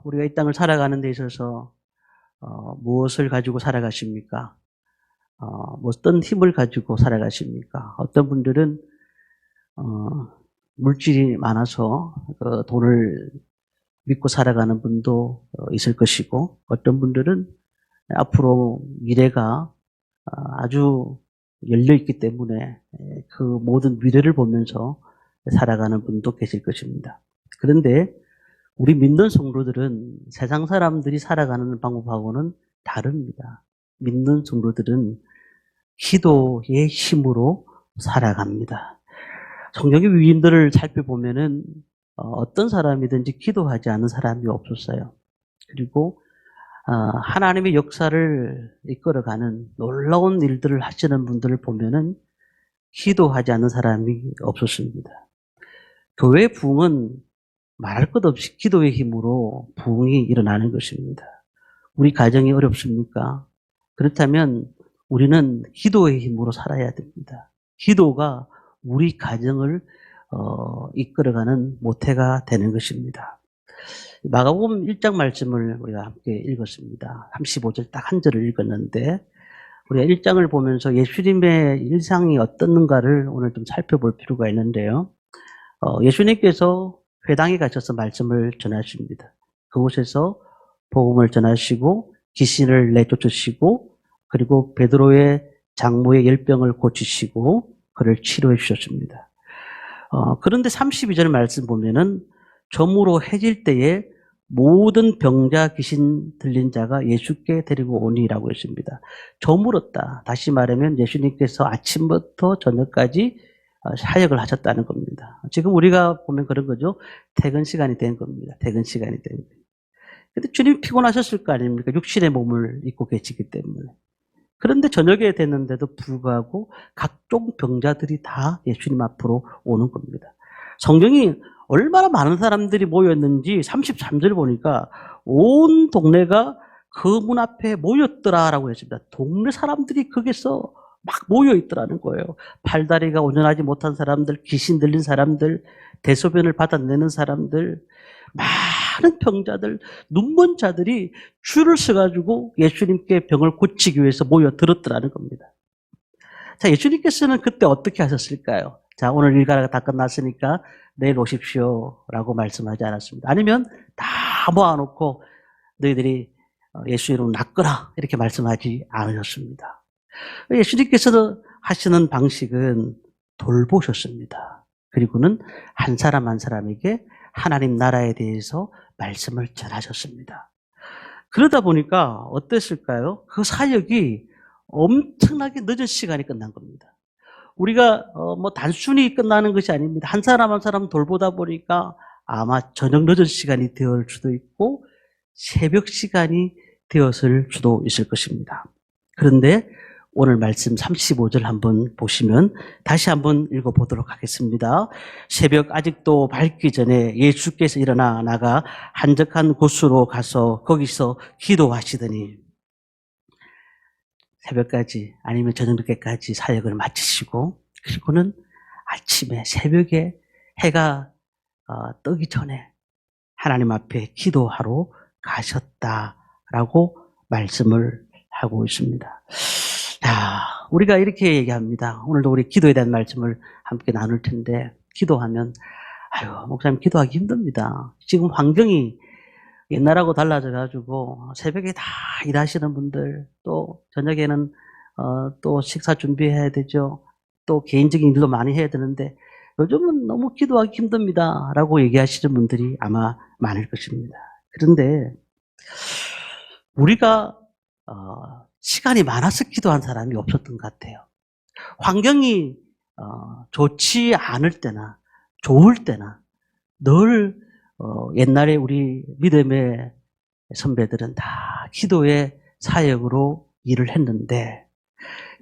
우리가 이 땅을 살아가는 데 있어서 무엇을 가지고 살아가십니까? 어떤 힘을 가지고 살아가십니까? 어떤 분들은 물질이 많아서 그 돈을 믿고 살아가는 분도 있을 것이고, 어떤 분들은 앞으로 미래가 아주 열려 있기 때문에 그 모든 미래를 보면서 살아가는 분도 계실 것입니다. 그런데 우리 믿는 성도들은 세상 사람들이 살아가는 방법하고는 다릅니다. 믿는 성도들은 기도의 힘으로 살아갑니다. 성경의 위인들을 살펴보면은 어떤 사람이든지 기도하지 않은 사람이 없었어요. 그리고 하나님의 역사를 이끌어가는 놀라운 일들을 하시는 분들을 보면은 기도하지 않는 사람이 없었습니다. 교회 부흥은 말할 것 없이 기도의 힘으로 부흥이 일어나는 것입니다. 우리 가정이 어렵습니까? 그렇다면 우리는 기도의 힘으로 살아야 됩니다. 기도가 우리 가정을 이끌어가는 모태가 되는 것입니다. 마가복음 1장 말씀을 우리가 함께 읽었습니다. 35절 딱 한 절을 읽었는데, 우리가 1장을 보면서 예수님의 일상이 어떻는가를 오늘 좀 살펴볼 필요가 있는데요. 예수님께서 회당에 가셔서 말씀을 전하십니다. 그곳에서 복음을 전하시고 귀신을 내쫓으시고, 그리고 베드로의 장모의 열병을 고치시고 그를 치료해 주셨습니다. 그런데 32절 말씀 보면은 저무로 해질 때에 모든 병자 귀신 들린 자가 예수께 데리고 오니라고 했습니다. 저물었다. 다시 말하면 예수님께서 아침부터 저녁까지 사역을 하셨다는 겁니다. 지금 우리가 보면 그런 거죠. 퇴근 시간이 된 겁니다. 퇴근 시간이 된 거예요. 근데 주님이 피곤하셨을 거 아닙니까? 육신의 몸을 입고 계시기 때문에. 그런데 저녁에 됐는데도 불구하고 각종 병자들이 다 예수님 앞으로 오는 겁니다. 성경이 얼마나 많은 사람들이 모였는지 33절 보니까 온 동네가 그 문 앞에 모였더라라고 했습니다. 동네 사람들이 거기서 막 모여 있더라는 거예요. 팔다리가 온전하지 못한 사람들, 귀신 들린 사람들, 대소변을 받아내는 사람들, 많은 병자들, 눈먼 자들이 줄을 서가지고 예수님께 병을 고치기 위해서 모여들었더라는 겁니다. 자, 예수님께서는 그때 어떻게 하셨을까요? 자, 오늘 일과가 다 끝났으니까 내일 오십시오 라고 말씀하지 않았습니다. 아니면 다 모아놓고 너희들이 예수 이름으로 낚거라 이렇게 말씀하지 않으셨습니다. 예수님께서 하시는 방식은 돌보셨습니다. 그리고는 한 사람 한 사람에게 하나님 나라에 대해서 말씀을 전하셨습니다. 그러다 보니까 어땠을까요? 그 사역이 엄청나게 늦은 시간에 끝난 겁니다. 우리가 단순히 끝나는 것이 아닙니다. 한 사람 한 사람 돌보다 보니까 아마 저녁 늦은 시간이 되었을 수도 있고 새벽 시간이 되었을 수도 있을 것입니다. 그런데 오늘 말씀 35절 한번 보시면 다시 한번 읽어보도록 하겠습니다. 새벽 아직도 밝기 전에 예수께서 일어나 나가 한적한 곳으로 가서 거기서 기도하시더니, 새벽까지 아니면 저녁늦게까지 사역을 마치시고, 그리고는 아침에 새벽에 해가 뜨기 전에 하나님 앞에 기도하러 가셨다라고 말씀을 하고 있습니다. 자, 우리가 이렇게 얘기합니다. 오늘도 우리 기도에 대한 말씀을 함께 나눌 텐데, 기도하면 목사님 기도하기 힘듭니다. 지금 환경이 옛날하고 달라져가지고 새벽에 다 일하시는 분들, 또 저녁에는 또 식사 준비해야 되죠. 또 개인적인 일도 많이 해야 되는데 요즘은 너무 기도하기 힘듭니다 라고 얘기하시는 분들이 아마 많을 것입니다. 그런데 우리가 시간이 많아서 기도한 사람이 없었던 것 같아요. 환경이 좋지 않을 때나 좋을 때나 늘 옛날에 우리 믿음의 선배들은 다 기도의 사역으로 일을 했는데,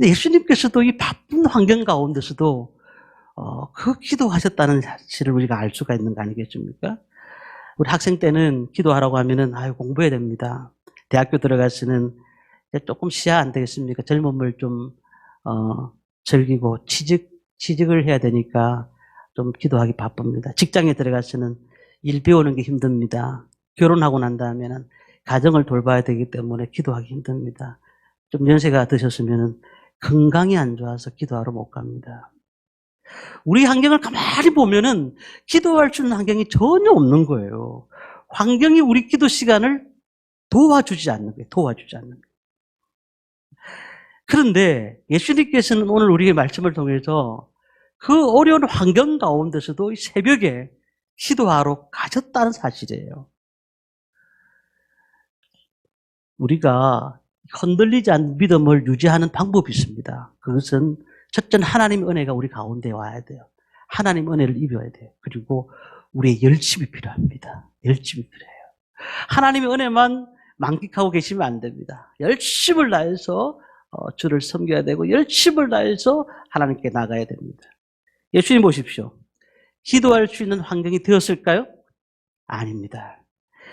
예수님께서도 이 바쁜 환경 가운데서도 그 기도하셨다는 사실을 우리가 알 수가 있는 거 아니겠습니까? 우리 학생 때는 기도하라고 하면은 공부해야 됩니다. 대학교 들어가서는 조금 쉬어야 안 되겠습니까? 젊음을 좀 즐기고 취직을 해야 되니까 좀 기도하기 바쁩니다. 직장에 들어가서는 일 배우는 게 힘듭니다. 결혼하고 난 다음에는 가정을 돌봐야 되기 때문에 기도하기 힘듭니다. 좀 연세가 드셨으면 건강이 안 좋아서 기도하러 못 갑니다. 우리 환경을 가만히 보면은 기도할 수 있는 환경이 전혀 없는 거예요. 환경이 우리 기도 시간을 도와주지 않는 거예요. 도와주지 않는 거예요. 그런데 예수님께서는 오늘 우리의 말씀을 통해서 그 어려운 환경 가운데서도 새벽에 기도하러 가셨다는 사실이에요. 우리가 흔들리지 않는 믿음을 유지하는 방법이 있습니다. 그것은 첫째는 하나님의 은혜가 우리 가운데 와야 돼요. 하나님의 은혜를 입어야 돼요. 그리고 우리의 열심이 필요합니다. 열심이 필요해요. 하나님의 은혜만 만끽하고 계시면 안 됩니다. 열심을 다해서 주를 섬겨야 되고 열심을 다해서 하나님께 나가야 됩니다. 예수님 보십시오. 기도할 수 있는 환경이 되었을까요? 아닙니다.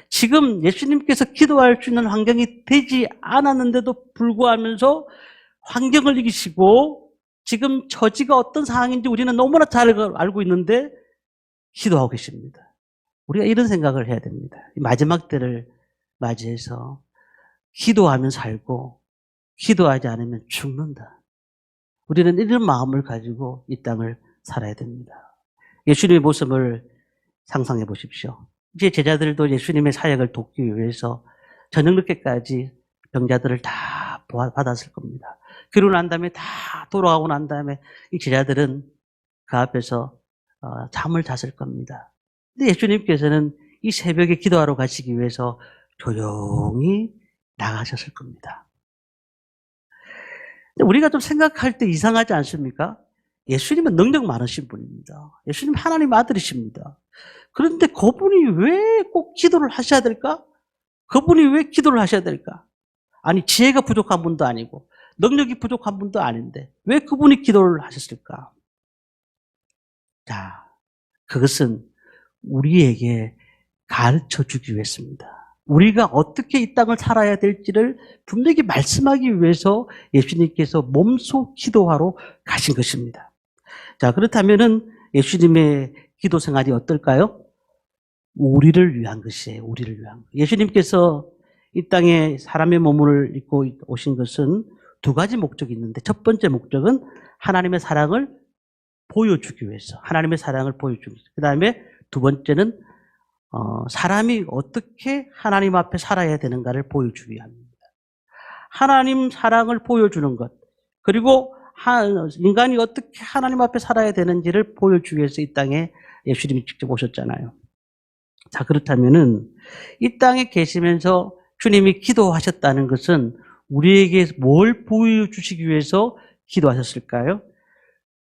지금 예수님께서 기도할 수 있는 환경이 되지 않았는데도 불구하면서 환경을 이기시고 지금 처지가 어떤 상황인지 우리는 너무나 잘 알고 있는데 기도하고 계십니다. 우리가 이런 생각을 해야 됩니다. 마지막 때를 맞이해서 기도하면 살고 기도하지 않으면 죽는다. 우리는 이런 마음을 가지고 이 땅을 살아야 됩니다. 예수님의 모습을 상상해 보십시오. 이제 제자들도 예수님의 사역을 돕기 위해서 저녁 늦게까지 병자들을 다 받았을 겁니다. 그러고 난 다음에 다 돌아가고 난 다음에 이 제자들은 그 앞에서 잠을 잤을 겁니다. 근데 예수님께서는 이 새벽에 기도하러 가시기 위해서 조용히 나가셨을 겁니다. 우리가 좀 생각할 때 이상하지 않습니까? 예수님은 능력 많으신 분입니다. 예수님 하나님 아들이십니다. 그런데 그분이 왜 꼭 기도를 하셔야 될까? 그분이 왜 기도를 하셔야 될까? 아니, 지혜가 부족한 분도 아니고 능력이 부족한 분도 아닌데 왜 그분이 기도를 하셨을까? 자, 그것은 우리에게 가르쳐 주기 위해서입니다. 우리가 어떻게 이 땅을 살아야 될지를 분명히 말씀하기 위해서 예수님께서 몸소 기도하러 가신 것입니다. 자, 그렇다면은 예수님의 기도 생활이 어떨까요? 우리를 위한 것이에요. 우리를 위한 것. 예수님께서 이 땅에 사람의 몸을 입고 오신 것은 두 가지 목적이 있는데 첫 번째 목적은 하나님의 사랑을 보여주기 위해서, 하나님의 사랑을 보여주기 위해서. 그 다음에 두 번째는 사람이 어떻게 하나님 앞에 살아야 되는가를 보여주기 위함입니다. 하나님 사랑을 보여주는 것, 그리고 인간이 어떻게 하나님 앞에 살아야 되는지를 보여주기 위해서 이 땅에 예수님이 직접 오셨잖아요. 자, 그렇다면은 이 땅에 계시면서 주님이 기도하셨다는 것은 우리에게 뭘 보여주시기 위해서 기도하셨을까요?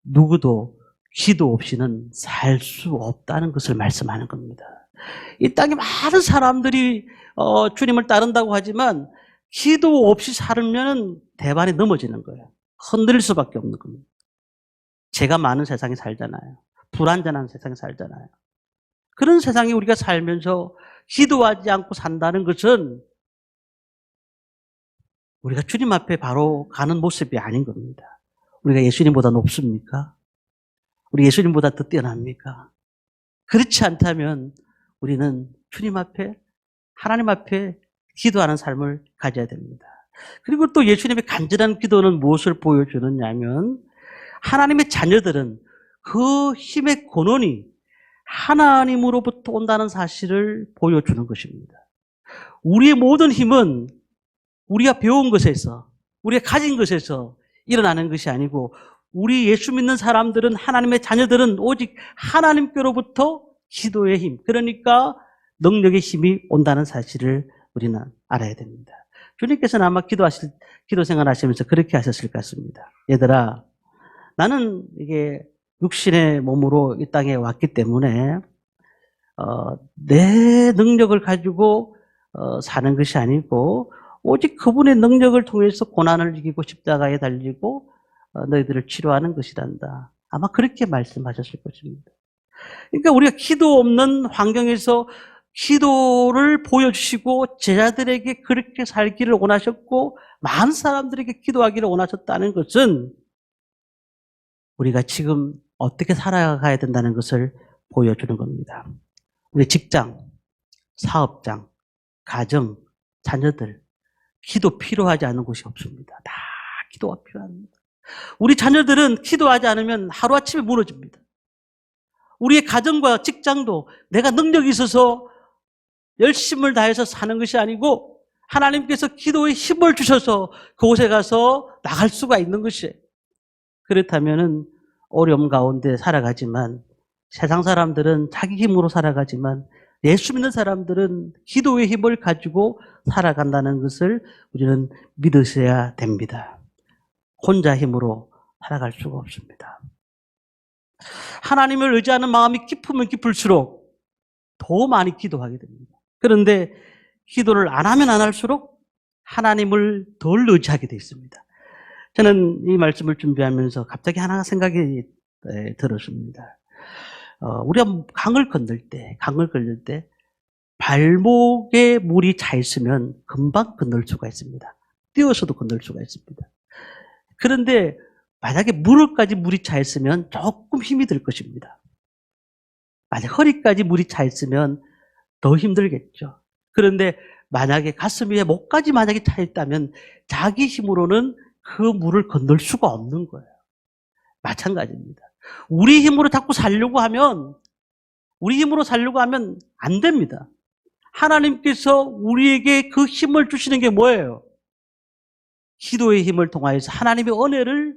누구도 기도 없이는 살 수 없다는 것을 말씀하는 겁니다. 이 땅에 많은 사람들이 주님을 따른다고 하지만 기도 없이 살면 대반에 넘어지는 거예요. 흔들릴 수밖에 없는 겁니다. 죄가 많은 세상에 살잖아요. 불완전한 세상에 살잖아요. 그런 세상에 우리가 살면서 기도하지 않고 산다는 것은 우리가 주님 앞에 바로 가는 모습이 아닌 겁니다. 우리가 예수님보다 높습니까? 우리 예수님보다 더 뛰어납니까? 그렇지 않다면 우리는 주님 앞에, 하나님 앞에 기도하는 삶을 가져야 됩니다. 그리고 또 예수님의 간절한 기도는 무엇을 보여주느냐면 하나님의 자녀들은 그 힘의 근원이 하나님으로부터 온다는 사실을 보여주는 것입니다. 우리의 모든 힘은 우리가 배운 것에서, 우리가 가진 것에서 일어나는 것이 아니고 우리 예수 믿는 사람들은, 하나님의 자녀들은 오직 하나님께로부터 기도의 힘, 그러니까 능력의 힘이 온다는 사실을 우리는 알아야 됩니다. 주님께서는 아마 기도 생활 하시면서 그렇게 하셨을 것 같습니다. 얘들아, 나는 이게 육신의 몸으로 이 땅에 왔기 때문에 내 능력을 가지고 사는 것이 아니고 오직 그분의 능력을 통해서 고난을 이기고 십자가에 달리고 너희들을 치료하는 것이란다. 아마 그렇게 말씀하셨을 것입니다. 그러니까 우리가 기도 없는 환경에서 기도를 보여주시고 제자들에게 그렇게 살기를 원하셨고 많은 사람들에게 기도하기를 원하셨다는 것은 우리가 지금 어떻게 살아가야 된다는 것을 보여주는 겁니다. 우리 직장, 사업장, 가정, 자녀들, 기도 필요하지 않은 곳이 없습니다. 다 기도가 필요합니다. 우리 자녀들은 기도하지 않으면 하루아침에 무너집니다. 우리의 가정과 직장도 내가 능력이 있어서 열심을 다해서 사는 것이 아니고 하나님께서 기도에 힘을 주셔서 그곳에 가서 나갈 수가 있는 것이에요. 그렇다면 어려움 가운데 살아가지만 세상 사람들은 자기 힘으로 살아가지만 예수 믿는 사람들은 기도의 힘을 가지고 살아간다는 것을 우리는 믿으셔야 됩니다. 혼자 힘으로 살아갈 수가 없습니다. 하나님을 의지하는 마음이 깊으면 깊을수록 더 많이 기도하게 됩니다. 그런데 기도를 안 하면 안 할수록 하나님을 덜 의지하게 되어 있습니다. 저는 이 말씀을 준비하면서 갑자기 하나 생각이 들었습니다. 우리가 강을 건널 때 발목에 물이 차 있으면 금방 건널 수가 있습니다. 뛰어서도 건널 수가 있습니다. 그런데 만약에 무릎까지 물이 차 있으면 조금 힘이 들 것입니다. 만약 허리까지 물이 차 있으면 더 힘들겠죠. 그런데 만약에 가슴 위에 목까지 만약에 차 있다면 자기 힘으로는 그 물을 건널 수가 없는 거예요. 마찬가지입니다. 우리 힘으로 자꾸 살려고 하면 안 됩니다. 하나님께서 우리에게 그 힘을 주시는 게 뭐예요? 기도의 힘을 통하여서 하나님의 은혜를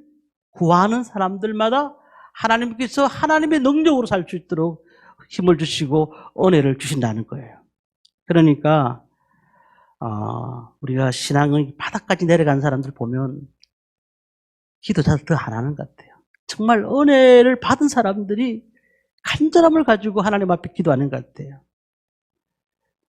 구하는 사람들마다 하나님께서 하나님의 능력으로 살 수 있도록 힘을 주시고 은혜를 주신다는 거예요. 그러니까 우리가 신앙의 바닥까지 내려간 사람들 보면 기도 잘 더 안 하는 것 같아요. 정말 은혜를 받은 사람들이 간절함을 가지고 하나님 앞에 기도하는 것 같아요.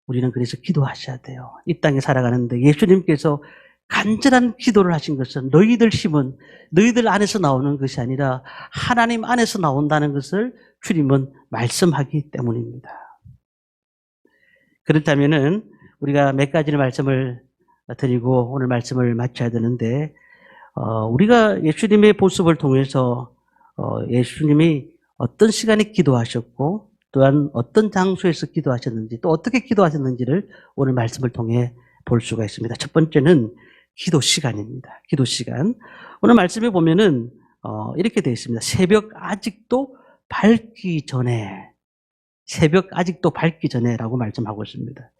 우리는 그래서 기도하셔야 돼요. 이 땅에 살아가는데 예수님께서 간절한 기도를 하신 것은 너희들 힘은 너희들 안에서 나오는 것이 아니라 하나님 안에서 나온다는 것을 주님은 말씀하기 때문입니다. 그렇다면은 우리가 몇 가지의 말씀을 드리고 오늘 말씀을 마쳐야 되는데 우리가 예수님의 모습을 통해서 예수님이 어떤 시간에 기도하셨고 또한 어떤 장소에서 기도하셨는지 또 어떻게 기도하셨는지를 오늘 말씀을 통해 볼 수가 있습니다. 첫 번째는 기도 시간입니다. 기도 시간. 오늘 말씀에 보면은 이렇게 되어 있습니다. 새벽 아직도 밝기 전에라고 말씀하고 있습니다.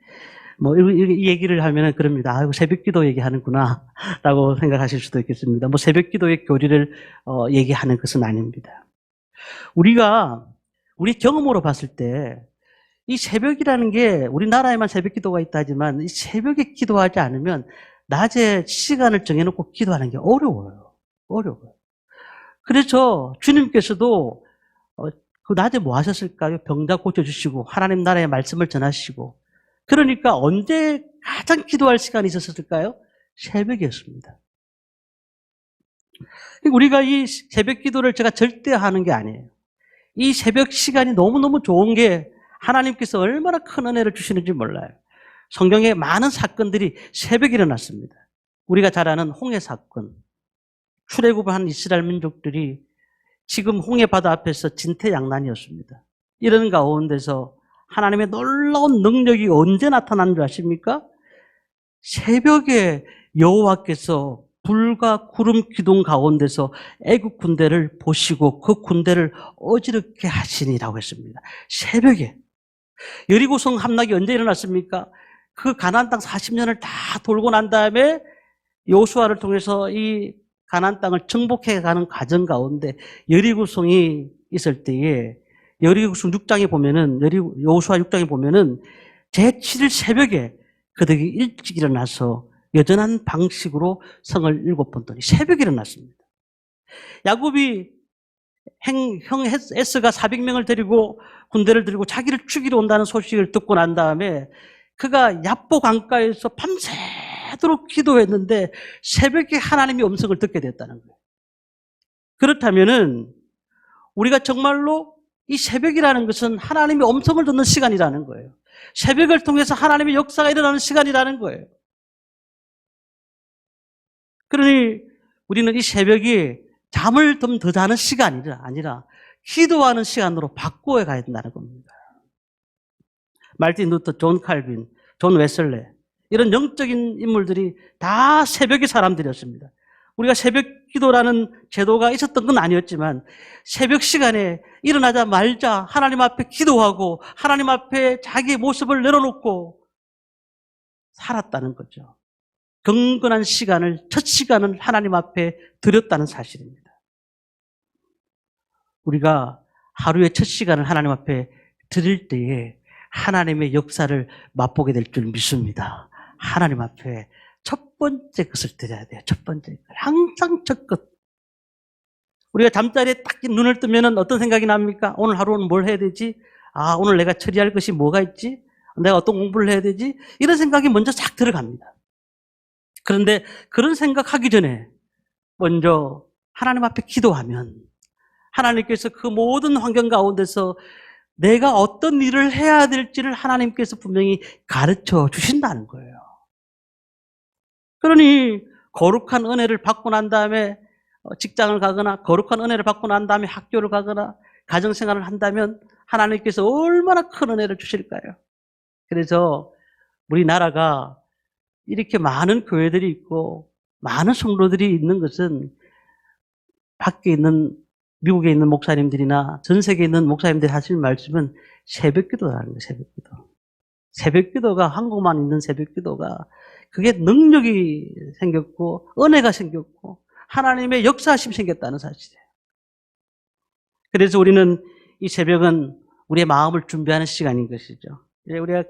이 얘기를 하면은 그럽니다. 새벽 기도 얘기하는구나 라고 생각하실 수도 있겠습니다. 새벽 기도의 교리를 얘기하는 것은 아닙니다. 우리 경험으로 봤을 때 이 새벽이라는 게 우리나라에만 새벽 기도가 있다 하지만 이 새벽에 기도하지 않으면 낮에 시간을 정해놓고 기도하는 게 어려워요. 그래서 주님께서도 그 낮에 뭐 하셨을까요? 병자 고쳐주시고 하나님 나라의 말씀을 전하시고 그러니까 언제 가장 기도할 시간이 있었을까요? 새벽이었습니다. 우리가 이 새벽 기도를 제가 절대 하는 게 아니에요. 이 새벽 시간이 너무너무 좋은 게 하나님께서 얼마나 큰 은혜를 주시는지 몰라요. 성경에 많은 사건들이 새벽에 일어났습니다. 우리가 잘 아는 홍해 사건, 출애굽을 한 이스라엘 민족들이 지금 홍해 바다 앞에서 진퇴양난이었습니다. 이런 가운데서 하나님의 놀라운 능력이 언제 나타난 줄 아십니까? 새벽에 여호와께서 불과 구름 기둥 가운데서 애국 군대를 보시고 그 군대를 어지럽게 하시니라고 했습니다. 새벽에. 여리고성 함락이 언제 일어났습니까? 그 가나안 땅 40년을 다 돌고 난 다음에 여호수아를 통해서 이 가나안 땅을 정복해 가는 과정 가운데 여리고성이 있을 때에 여리고성 6장에 보면은 여호수아 6장에 보면은 제7일 새벽에 그들이 일찍 일어나서 여전한 방식으로 성을 7번 돌이 새벽에 일어났습니다. 야곱이 형 에스가 400명을 데리고 군대를 데리고 자기를 죽이러 온다는 소식을 듣고 난 다음에 그가 얍보 강가에서 밤새도록 기도했는데 새벽에 하나님의 음성을 듣게 됐다는 거예요. 그렇다면은 우리가 정말로 이 새벽이라는 것은 하나님의 음성을 듣는 시간이라는 거예요. 새벽을 통해서 하나님의 역사가 일어나는 시간이라는 거예요. 그러니 우리는 이 새벽이 잠을 좀 더 자는 시간이 아니라 기도하는 시간으로 바꾸어 가야 된다는 겁니다. 말틴 루터, 존 칼빈, 존 웨슬레 이런 영적인 인물들이 다 새벽의 사람들이었습니다. 우리가 새벽 기도라는 제도가 있었던 건 아니었지만 새벽 시간에 일어나자마자 하나님 앞에 기도하고 하나님 앞에 자기의 모습을 내려놓고 살았다는 거죠. 경건한 시간을, 첫 시간을 하나님 앞에 드렸다는 사실입니다. 우리가 하루의 첫 시간을 하나님 앞에 드릴 때에 하나님의 역사를 맛보게 될 줄 믿습니다. 하나님 앞에 첫 번째 것을 드려야 돼요. 첫 번째 것. 항상 첫 것. 우리가 잠자리에 딱 눈을 뜨면 어떤 생각이 납니까? 오늘 하루는 뭘 해야 되지? 오늘 내가 처리할 것이 뭐가 있지? 내가 어떤 공부를 해야 되지? 이런 생각이 먼저 싹 들어갑니다. 그런데 그런 생각하기 전에 먼저 하나님 앞에 기도하면 하나님께서 그 모든 환경 가운데서 내가 어떤 일을 해야 될지를 하나님께서 분명히 가르쳐 주신다는 거예요. 그러니 거룩한 은혜를 받고 난 다음에 직장을 가거나 거룩한 은혜를 받고 난 다음에 학교를 가거나 가정생활을 한다면 하나님께서 얼마나 큰 은혜를 주실까요? 그래서 우리나라가 이렇게 많은 교회들이 있고 많은 성도들이 있는 것은 밖에 있는 미국에 있는 목사님들이나 전 세계에 있는 목사님들이 하시는 말씀은 새벽기도라는 거예요. 새벽기도. 새벽기도가 한국만 있는 새벽기도가 그게 능력이 생겼고 은혜가 생겼고 하나님의 역사하심이 생겼다는 사실이에요. 그래서 우리는 이 새벽은 우리의 마음을 준비하는 시간인 것이죠. 우리가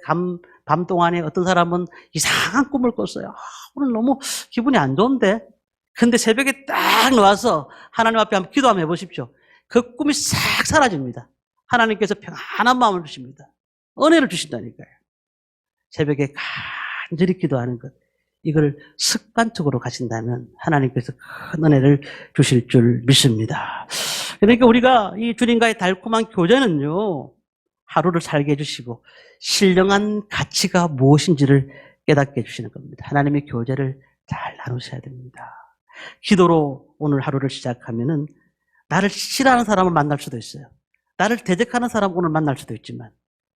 밤 동안에 어떤 사람은 이상한 꿈을 꿨어요. 오늘 너무 기분이 안 좋은데. 근데 새벽에 딱 나와서 하나님 앞에 한번 기도 한번 해보십시오. 그 꿈이 싹 사라집니다. 하나님께서 평안한 마음을 주십니다. 은혜를 주신다니까요. 새벽에 간절히 기도하는 것. 이걸 습관적으로 가신다면 하나님께서 큰 은혜를 주실 줄 믿습니다. 그러니까 우리가 이 주님과의 달콤한 교제는요, 하루를 살게 해주시고 신령한 가치가 무엇인지를 깨닫게 해주시는 겁니다. 하나님의 교제를 잘 나누셔야 됩니다. 기도로 오늘 하루를 시작하면은 나를 싫어하는 사람을 만날 수도 있어요. 나를 대적하는 사람 오늘 만날 수도 있지만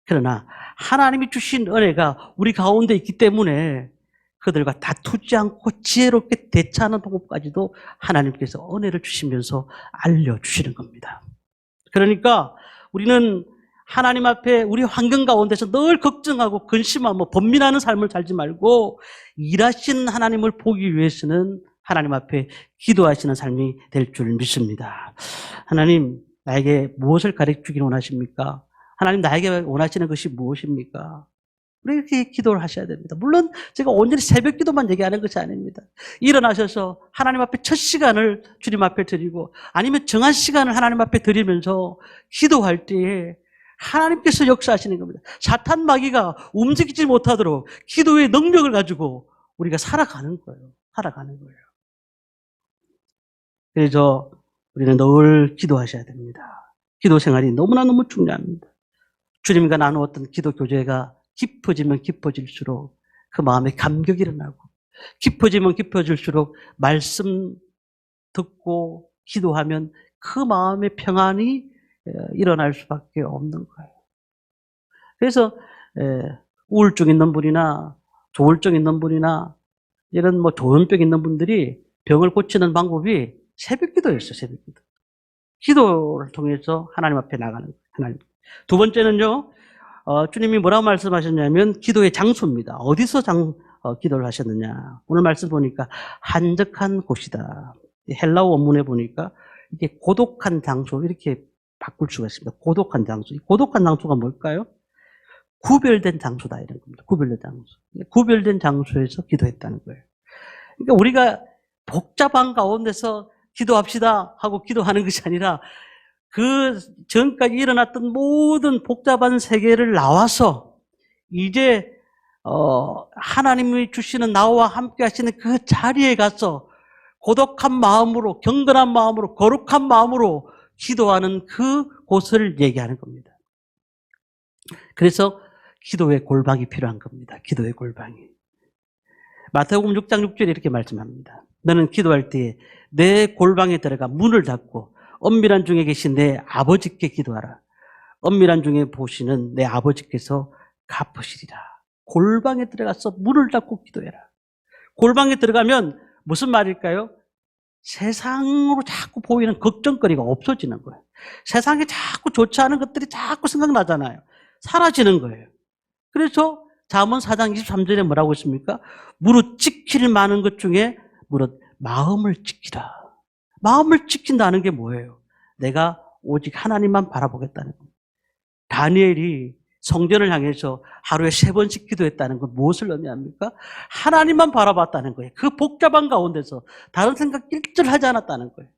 그러나 하나님이 주신 은혜가 우리 가운데 있기 때문에 그들과 다투지 않고 지혜롭게 대처하는 방법까지도 하나님께서 은혜를 주시면서 알려주시는 겁니다. 그러니까 우리는 하나님 앞에 우리 환경 가운데서 늘 걱정하고 근심하고 번민하는 삶을 살지 말고 일하신 하나님을 보기 위해서는 하나님 앞에 기도하시는 삶이 될 줄 믿습니다. 하나님, 나에게 무엇을 가르치기를 원하십니까? 하나님, 나에게 원하시는 것이 무엇입니까? 이렇게 기도를 하셔야 됩니다. 물론 제가 온전히 새벽 기도만 얘기하는 것이 아닙니다. 일어나셔서 하나님 앞에 첫 시간을 주님 앞에 드리고 아니면 정한 시간을 하나님 앞에 드리면서 기도할 때에 하나님께서 역사하시는 겁니다. 사탄 마귀가 움직이지 못하도록 기도의 능력을 가지고 우리가 살아가는 거예요. 살아가는 거예요. 그래서 우리는 늘 기도하셔야 됩니다. 기도 생활이 너무나 중요합니다. 주님과 나누었던 기도 교제가 깊어지면 깊어질수록 그 마음에 감격이 일어나고 깊어지면 깊어질수록 말씀 듣고 기도하면 그 마음의 평안이 일어날 수밖에 없는 거예요. 그래서 우울증 있는 분이나 조울증 있는 분이나 이런 조현병 있는 분들이 병을 고치는 방법이 새벽 기도였어요. 새벽 기도. 기도를 통해서 하나님 앞에 나가는 거예요. 하나님. 두 번째는요. 주님이 뭐라고 말씀하셨냐면 기도의 장소입니다. 어디서 기도를 하셨느냐. 오늘 말씀 보니까 한적한 곳이다. 헬라어 원문에 보니까 이게 고독한 장소 이렇게 바꿀 수가 있습니다. 고독한 장소. 이 고독한 장소가 뭘까요? 구별된 장소다 이런 겁니다. 구별된 장소. 구별된 장소에서 기도했다는 거예요. 그러니까 우리가 복잡한 가운데서 기도합시다 하고 기도하는 것이 아니라 그 전까지 일어났던 모든 복잡한 세계를 나와서 이제 하나님이 주시는 나와 함께 하시는 그 자리에 가서 고독한 마음으로 경건한 마음으로 거룩한 마음으로 기도하는 그 곳을 얘기하는 겁니다. 그래서 기도의 골방이 필요한 겁니다. 기도의 골방이. 마태복음 6장 6절에 이렇게 말씀합니다. 너는 기도할 때에 내 골방에 들어가 문을 닫고 엄밀한 중에 계신 내 아버지께 기도하라. 엄밀한 중에 보시는 내 아버지께서 갚으시리라. 골방에 들어가서 문을 닫고 기도해라. 골방에 들어가면 무슨 말일까요? 세상으로 자꾸 보이는 걱정거리가 없어지는 거예요. 세상에 자꾸 좋지 않은 것들이 자꾸 생각나잖아요. 사라지는 거예요. 그래서 잠언 4장 23절에 뭐라고 했습니까? 무릇 지킬 많은 것 중에 무릇 마음을 지키라. 마음을 지킨다는 게 뭐예요? 내가 오직 하나님만 바라보겠다는 겁니다. 다니엘이 성전을 향해서 하루에 3번씩 기도했다는 건 무엇을 의미합니까? 하나님만 바라봤다는 거예요. 그 복잡한 가운데서 다른 생각 일절 하지 않았다는 거예요.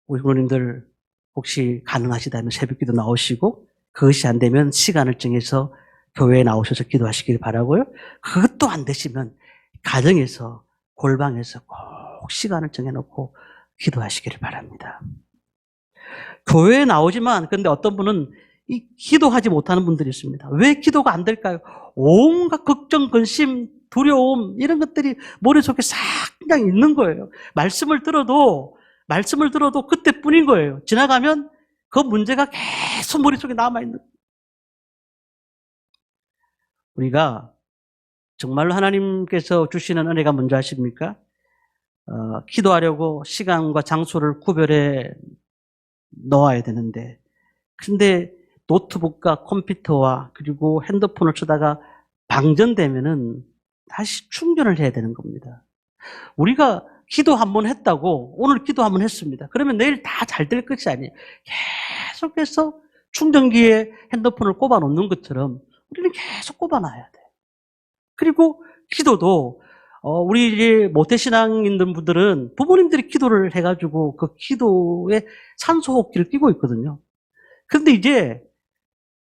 우리 부모님들 혹시 가능하시다면 새벽기도 나오시고, 그것이 안 되면 시간을 정해서 교회에 나오셔서 기도하시길 바라고요. 그것도 안 되시면 가정에서, 골방에서 꼭 시간을 정해놓고 기도하시기를 바랍니다. 교회에 나오지만 근데 어떤 분은 이 기도하지 못하는 분들이 있습니다. 왜 기도가 안 될까요? 온갖 걱정, 근심, 두려움 이런 것들이 머릿속에 싹 그냥 있는 거예요. 말씀을 들어도 그때뿐인 거예요. 지나가면 그 문제가 계속 머릿속에 남아있는 거예요. 우리가 정말로 하나님께서 주시는 은혜가 뭔지 아십니까? 기도하려고 시간과 장소를 구별해 넣어야 되는데, 근데 노트북과 컴퓨터와 그리고 핸드폰을 쓰다가 방전되면은 다시 충전을 해야 되는 겁니다. 우리가 기도 한번 했다고 오늘 기도 한번 했습니다. 그러면 내일 다 잘 될 것이 아니에요. 계속해서 충전기에 핸드폰을 꼽아 놓는 것처럼 우리는 계속 꼽아 놔야 돼요. 그리고 기도도 우리 이제 모태신앙인들 분들은 부모님들이 기도를 해가지고 그 기도에 산소호흡기를 끼고 있거든요. 그런데 이제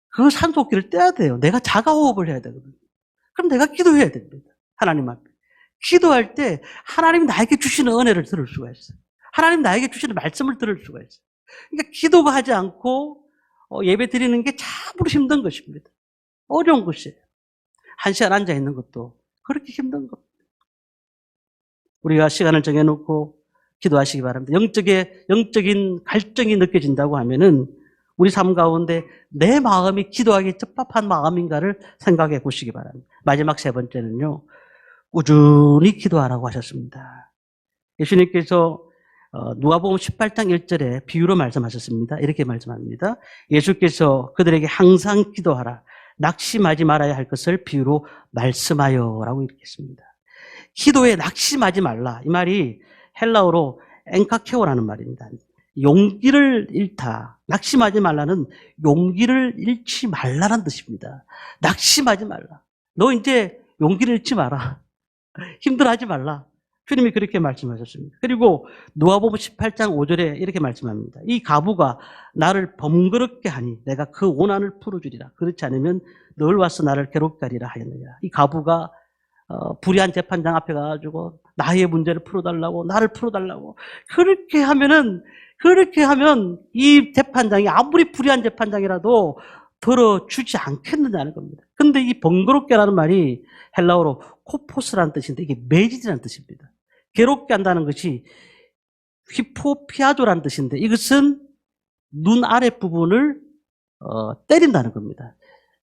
그 산소호흡기를 떼야 돼요. 내가 자가호흡을 해야 되거든요. 그럼 내가 기도해야 됩니다. 하나님 앞에. 기도할 때 하나님이 나에게 주시는 은혜를 들을 수가 있어요. 하나님 나에게 주시는 말씀을 들을 수가 있어요. 그러니까 기도가 하지 않고 예배 드리는 게 참으로 힘든 것입니다. 어려운 것이에요. 1시간 앉아 있는 것도 그렇게 힘든 겁니다. 우리가 시간을 정해놓고 기도하시기 바랍니다. 영적인 갈증이 느껴진다고 하면은 우리 삶 가운데 내 마음이 기도하기 적합한 마음인가를 생각해 보시기 바랍니다. 마지막 3번째는요, 꾸준히 기도하라고 하셨습니다. 예수님께서 누가복음 18장 1절에 비유로 말씀하셨습니다. 이렇게 말씀합니다. 예수께서 그들에게 항상 기도하라, 낙심하지 말아야 할 것을 비유로 말씀하여라고 이렇게 했습니다. 기도에 낙심하지 말라. 이 말이 헬라어로 엔카케오라는 말입니다. 용기를 잃다. 낙심하지 말라는 용기를 잃지 말라는 뜻입니다. 낙심하지 말라. 너 이제 용기를 잃지 마라. 힘들어하지 말라. 주님이 그렇게 말씀하셨습니다. 그리고 누가복음 18장 5절에 이렇게 말씀합니다. 이 가부가 나를 번거롭게 하니 내가 그 원한을 풀어주리라. 그렇지 않으면 늘 와서 나를 괴롭게 하리라 하였느니라. 이 가부가 불의한 재판장 앞에 가가지고 나의 문제를 풀어달라고, 나를 풀어달라고 그렇게 하면 이 재판장이 아무리 불의한 재판장이라도 들어주지 않겠느냐는 겁니다. 근데 이 번거롭게라는 말이 헬라어로 코포스라는 뜻인데 이게 매질이라는 뜻입니다. 괴롭게 한다는 것이 휘포피아조라는 뜻인데 이것은 눈 아랫부분을 때린다는 겁니다.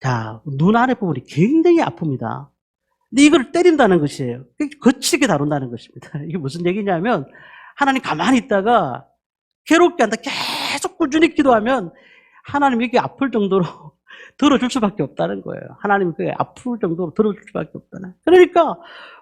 자, 눈 아랫부분이 굉장히 아픕니다. 근데 이걸 때린다는 것이에요. 거칠게 다룬다는 것입니다. 이게 무슨 얘기냐면 하나님 가만히 있다가 괴롭게 한다. 계속 꾸준히 기도하면 하나님 이게 아플 정도로 들어줄 수밖에 없다는 거예요. 하나님 그게 아플 정도로 들어줄 수밖에 없다는. 그러니까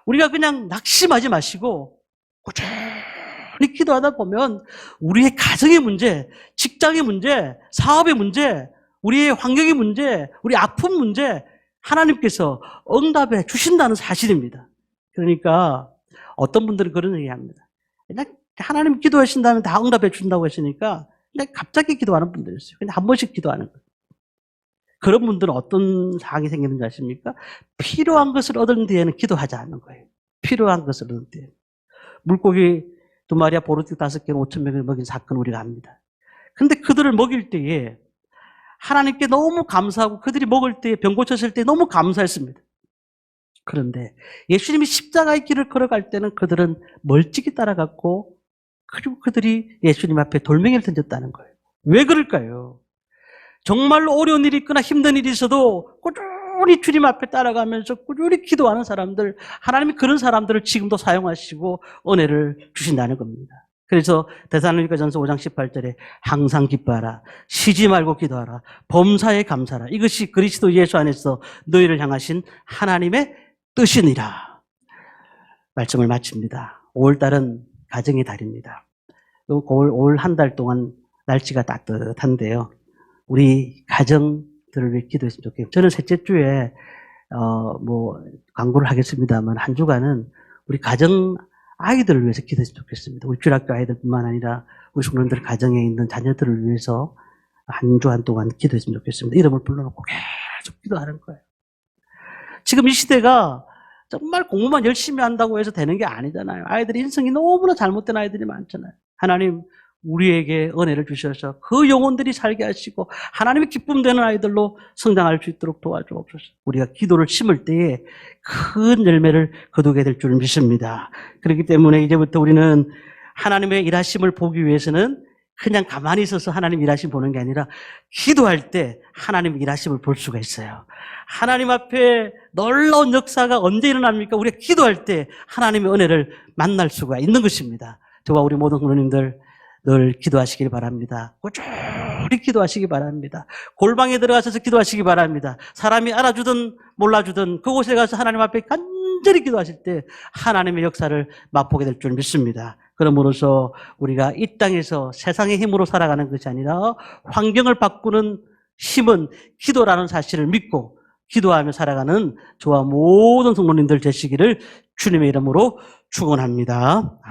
우리가 그냥 낙심하지 마시고 꾸준히 기도하다 보면 우리의 가정의 문제, 직장의 문제, 사업의 문제, 우리의 환경의 문제, 우리 아픈 문제 하나님께서 응답해 주신다는 사실입니다. 그러니까 어떤 분들은 그런 얘기합니다. 그냥 하나님 기도하신다면 다 응답해 준다고 했으니까 그냥 갑자기 기도하는 분들이 있어요. 그냥 한 번씩 기도하는 거예요. 그런 분들은 어떤 상황이 생기는지 아십니까? 필요한 것을 얻은 뒤에는 기도하지 않는 거예요. 필요한 것을 얻은 뒤에. 물고기 2마리와 보르디 5개는 5,000명을 먹인 사건 우리가 압니다. 근데 그들을 먹일 때에 하나님께 너무 감사하고 그들이 먹을 때 병 고쳤을 때 너무 감사했습니다. 그런데 예수님이 십자가의 길을 걸어갈 때는 그들은 멀찍이 따라갔고 그리고 그들이 예수님 앞에 돌멩이를 던졌다는 거예요. 왜 그럴까요? 정말로 어려운 일이 있거나 힘든 일이 있어도 꾸준히 주님 앞에 따라가면서 꾸준히 기도하는 사람들, 하나님이 그런 사람들을 지금도 사용하시고 은혜를 주신다는 겁니다. 그래서 데살로니가전서 5장 18절에 항상 기뻐하라, 쉬지 말고 기도하라, 범사에 감사하라. 이것이 그리스도 예수 안에서 너희를 향하신 하나님의 뜻이니라. 말씀을 마칩니다. 5월달은 가정의 달입니다. 올 한 달 동안 날씨가 따뜻한데요. 우리 가정들을 위해 기도했으면 좋겠어요. 저는 셋째 주에 광고를 하겠습니다만 한 주간은 우리 가정 아이들을 위해서 기도했으면 좋겠습니다. 우리 주일학교 아이들뿐만 아니라 우리 성도님들 가정에 있는 자녀들을 위해서 한 주 한 동안 기도했으면 좋겠습니다. 이름을 불러놓고 계속 기도하는 거예요. 지금 이 시대가 정말 공부만 열심히 한다고 해서 되는 게 아니잖아요. 아이들이 인생이 너무나 잘못된 아이들이 많잖아요. 하나님 우리에게 은혜를 주셔서 그 영혼들이 살게 하시고 하나님의 기쁨 되는 아이들로 성장할 수 있도록 도와주옵소서. 우리가 기도를 심을 때에 큰 열매를 거두게 될 줄 믿습니다. 그렇기 때문에 이제부터 우리는 하나님의 일하심을 보기 위해서는 그냥 가만히 있어서 하나님 일하심 보는 게 아니라 기도할 때 하나님 일하심을 볼 수가 있어요. 하나님 앞에 놀라운 역사가 언제 일어납니까? 우리가 기도할 때 하나님의 은혜를 만날 수가 있는 것입니다. 저와 우리 모든 성도님들 늘 기도하시길 바랍니다. 꾸준히 기도하시기 바랍니다. 골방에 들어가셔서 기도하시기 바랍니다. 사람이 알아주든 몰라주든 그곳에 가서 하나님 앞에 간절히 기도하실 때 하나님의 역사를 맛보게 될 줄 믿습니다. 그러므로서 우리가 이 땅에서 세상의 힘으로 살아가는 것이 아니라 환경을 바꾸는 힘은 기도라는 사실을 믿고 기도하며 살아가는 저와 모든 성도님들 되시기를 주님의 이름으로 축원합니다.